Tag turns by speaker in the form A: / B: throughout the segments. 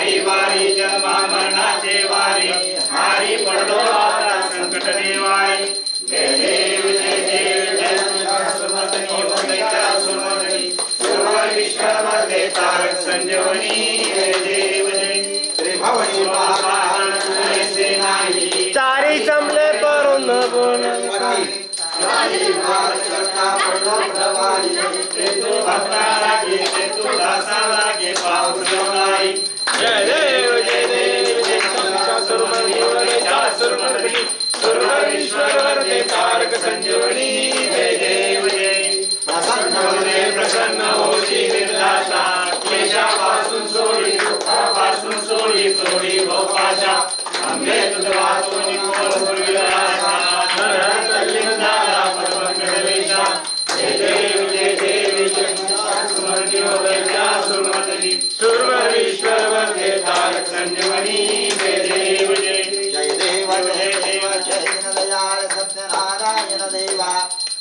A: वारी वारी जन्मा मरणाचे वारी हारी पडलो आता संकट निवारी जय देव जय देव जय सुमतनी वंदिता सुमतनी सर्व मध्ये तारक संजीवनी जय देव जय त्रिभुवनी महामान तुझे नाही
B: चारी जमले परून बोल
A: जय देव जय देव जय सर्वेश्वर तारक संजीवनी जय देव जय प्रसन्न होशी निर्दाशा क्लेशापासून सोडी दुःखापासून सोडी सोडी भोपाशा अंबे तुझ वाचून जय देव जय देव सर्वेश्वर वंदे तारक संजीवनी जय देव जय
C: जय देव जय देव जय दीनदयाळ सत्यनारायण देवा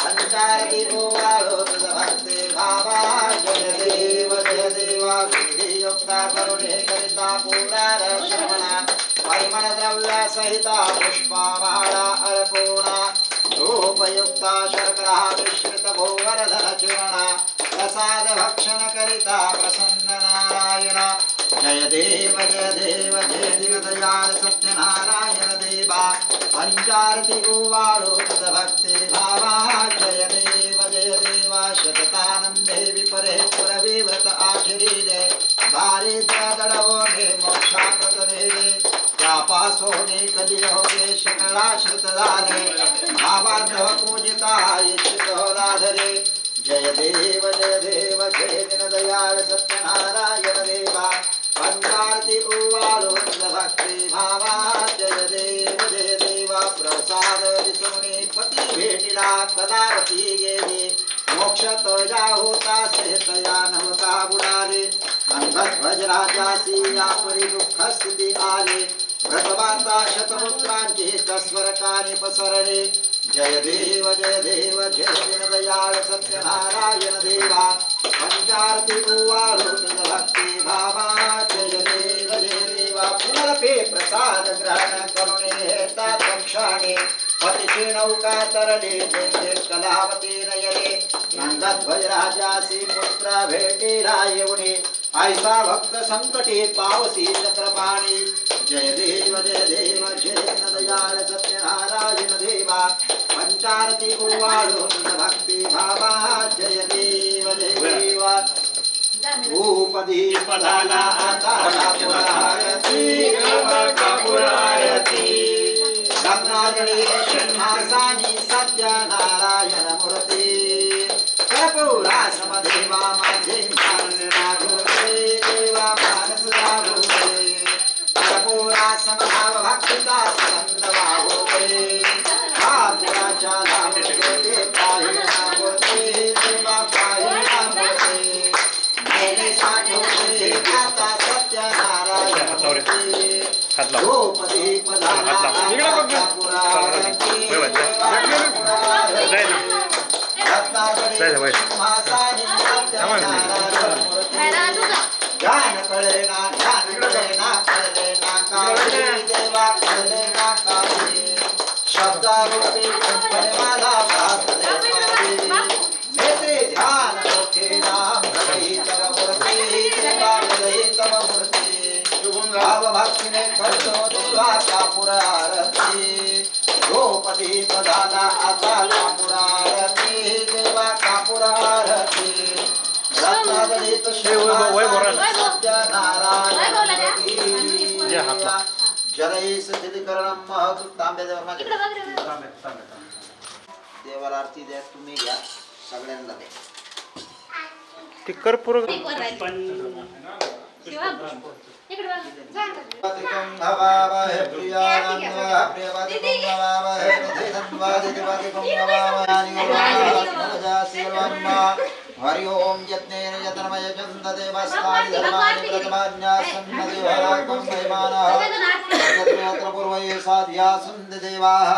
C: पंचारती गोवाळो तुझ भक्ते भावा जय देव जय देवा विधियुक्ता करुणे करिता पुरार श्रवणा परिमळ द्रव्य सहिता पुष्पमाळा अर्पणा धूपयुक्ता शर्करा मिश्रित गोवर्धन चूर्णा प्रसाद भक्षण करिता प्रसन्न नारायण जय देव जय दीनदयाळ सत्यनारायण देवा पंचारती गोवाळो तुझ भक्ते भावा जय देवा शततानंदे विपरे पुरवी व्रत आचरिले दारिद्र्य दडवणे मोक्षा प्रतरेले त्यापासोने कधी होते शकळाश्रित झाले भावार्थ पूजिता इच्छित लाधरे जय देव जय दीनदयाळ सत्यनारायण देवा पंचारती उवाळो तुझ भक्ती भावा जय देवा प्रसाद दिसुनी पती भेटिला कदावती गेली मोक्ष तया होता से तया नवता बुडाले अंगध्वज राजासी यापरी दुःख स्थिती आले व्रतवांता शतपुत्रांची तस्वरकाने पसरले जय देव जय दीनदयाळ सत्यनारायण देवा पंचारती उवाळो तुझ भक्ती भावा जय देवा पुनरपे प्रसाद ग्रहण करुणे हेता क्षणे पतीची नौका तरले जय कलावती नयने नंदध्वज राजासी पुत्र भेटीला येऊने ऐसा भक्त संकटे पावसी चक्रपाणी जय देव जय दीनदयाळ सत्यनारायण देवा पंचारती उवाळो तुझ भक्ती भावा जय देवा भूपदीपदाला आता पुरायती गंगाजळे सिंहासानी सत्यनारायण मूर्ती कर्पूरा समदेवा माझे मानस राघोरे देवा मानस राघोरे कर्पूरा समभाव भक्तिता संत वाहोरे कर्पूराच्या नामते पाहिला मूर्ती देवा पाहिला मूर्ती मेरे साठोरे आता सत्यनारायण मूर्ती शब्दारूपी मला नेत्रे ध्यान नाम तव मूर्ती भाव भक्तीने करतो देवा कापुर आरती द्रौपदी पदाला आता कापुर आरती देवा कापुर आरती रत्नादलित जलई सिद्धीकरणम महतु तांबे देवाला आरती द्या तुम्ही घ्या सगळ्यांना द्या
B: ती कर्पूर
C: पतिकं भवावहे प्रियानन्दः प्रियपतिकं भवावहे प्रतिधन्वादिपतिकं भवावहे हरि ओम यत्नेन यतनमय चन्ददेवस्तानि धर्माणि प्रथमान्यासन्नदेवराकं वैमानः यत्र पूर्वये साध्यासन् देवाः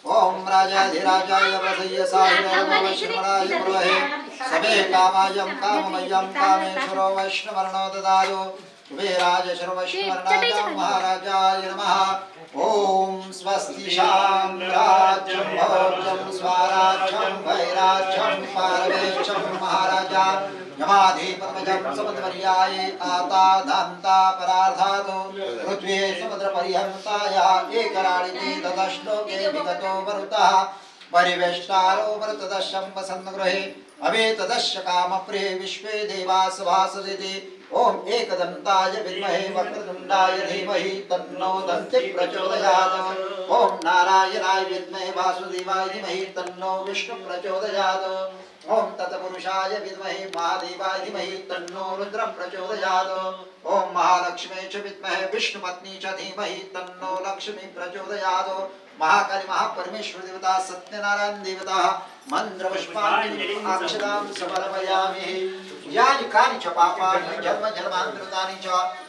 C: ओम राजाधिराजाय प्रसय्य साहिनमः श्रीमणाय प्रवहे सबे कामायं काममयं कामेश्वरो वैष्णवर्णो ददातु कुबेराज सर्वश्वरनाय महाराजाय नमः। ओम स्वस्ति साम्राज्यं भोज्यं स्वराज्यं वैराज्यं पारमेशं महाराजा यमाधिपतमजं समुद्रपर्याये आता धान्ता परार्धातो पृथ्वी समुद्रपर्यन्ताया एकराळिनी ततश्लोके विगतो वरुतः परिवेष्टारो वरुतदशं वसन्तगृहे अवेतदश्य कामप्रिये विश्वे देवास भासदिति। ओम एकदन्ताय विद्महे वक्रतुण्डाय धीमहि तन्नो दन्ति प्रचोदयात्। ओम नारायणाय विद्महे वासुदेवाय धीमहि तन्नो विष्णु प्रचोदयात्। ओम तत्पुरुषाय विद्महे महादेवाय धीमहि तन्नो रुद्र प्रचोदयात्। ओम महालक्ष्मी च विद्महे विष्णुपत्नी च धीमहि तन्नो लक्ष्मी प्रचोदयात्। महाकाली महापरमेश्वर देवता सत्यनारायण देवता मंत्र पुष्पाणि अक्षरां समर्पयामि। यानि कानि च पापानि जन्म जन्मान्तराणि च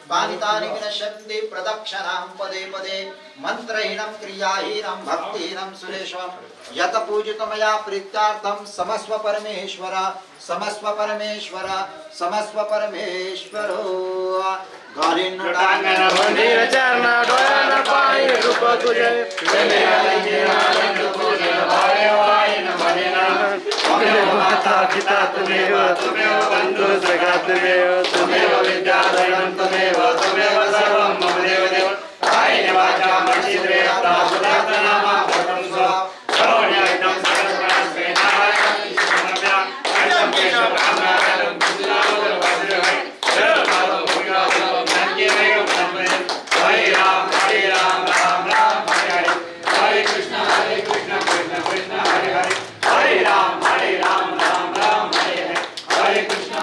C: पानितानि विनश्यन्ति प्रदक्षिणां पदे पदे। मन्त्रहीनं क्रियाहीनं भक्तिहीनं सुरेशं यत पूजितो मया प्रीत्यार्थं समस्व परमेश्वर समस्व परमेश्वर समस्व परमेश्वरो।
B: मंदिर चरणा डोळ्यानं पाहिलं रूप तुझे माता पिता तुमेव बंधु सखा तुमेव विद्याधरं तुमेव सर्वं मम देवदेव कायेन वाचा मनसेन्द्रियर्वा सुदातनामा भवतं स्व करोण्यायं सकलप्राणस्वेनाय समर्पया अयं केशवकामनायं कुलावदर वासुदेवाय सर्वकालं भूयावं ज्ञानकेवैव ब्रह्मणे। हरे राम राम राम हरे हरे हरे कृष्ण कृष्ण कृष्ण हरे हरे हरे राम राम राम हरे हरे हरे कृष्ण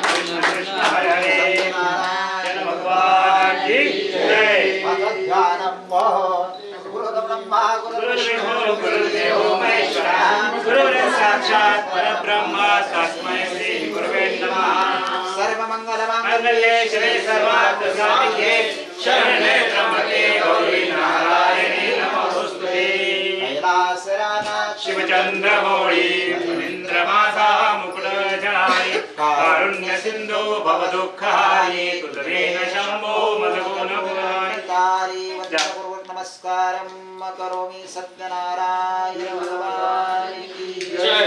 B: कृष्ण कृष्ण हरे हरे। जय भगवान की जय।
C: ब्रह्मा
A: गुरुर्विष्णु गुरुर्देवो महेश्वरः गुरुर् साक्षात् परब्रह्म तस्मै श्री गुरुवे नमः।
C: सर्वमंगलमांगल्ये
A: शिवे सर्वार्थसाधिके शरणे त्र्यंबके गौरी नारायणी नमोस्तुते।
C: कैलासरानाथ
A: शिवचंद्रमौळी मुनीन्द्रमासा मुकुटजनाय कारुण्य सिन्धु भवदुःखहारी तुतवेन शम्भो मदगुणगुणाय।
C: नमस्कारं करोमि सत्यनारायण भगवान की जय।